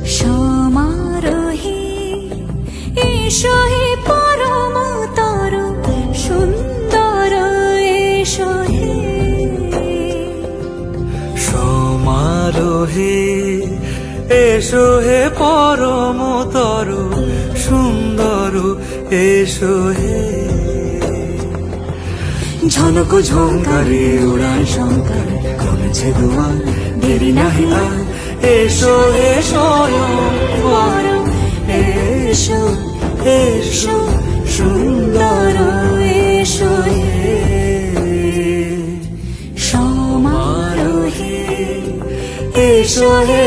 সমারোহে এসো হে পরম তর সুন্দর এসো হে সমারোহে এসো হে পরম তরু সুন্দর এসো হে ঝনক ঝঙ্কারে উড়ান শঙ্কর করেছে দুয়ার দেরি নাহি আর এসো হে স্বয়ং বর এসো এসো সুন্দর এসো হে সমারোহে এসো হে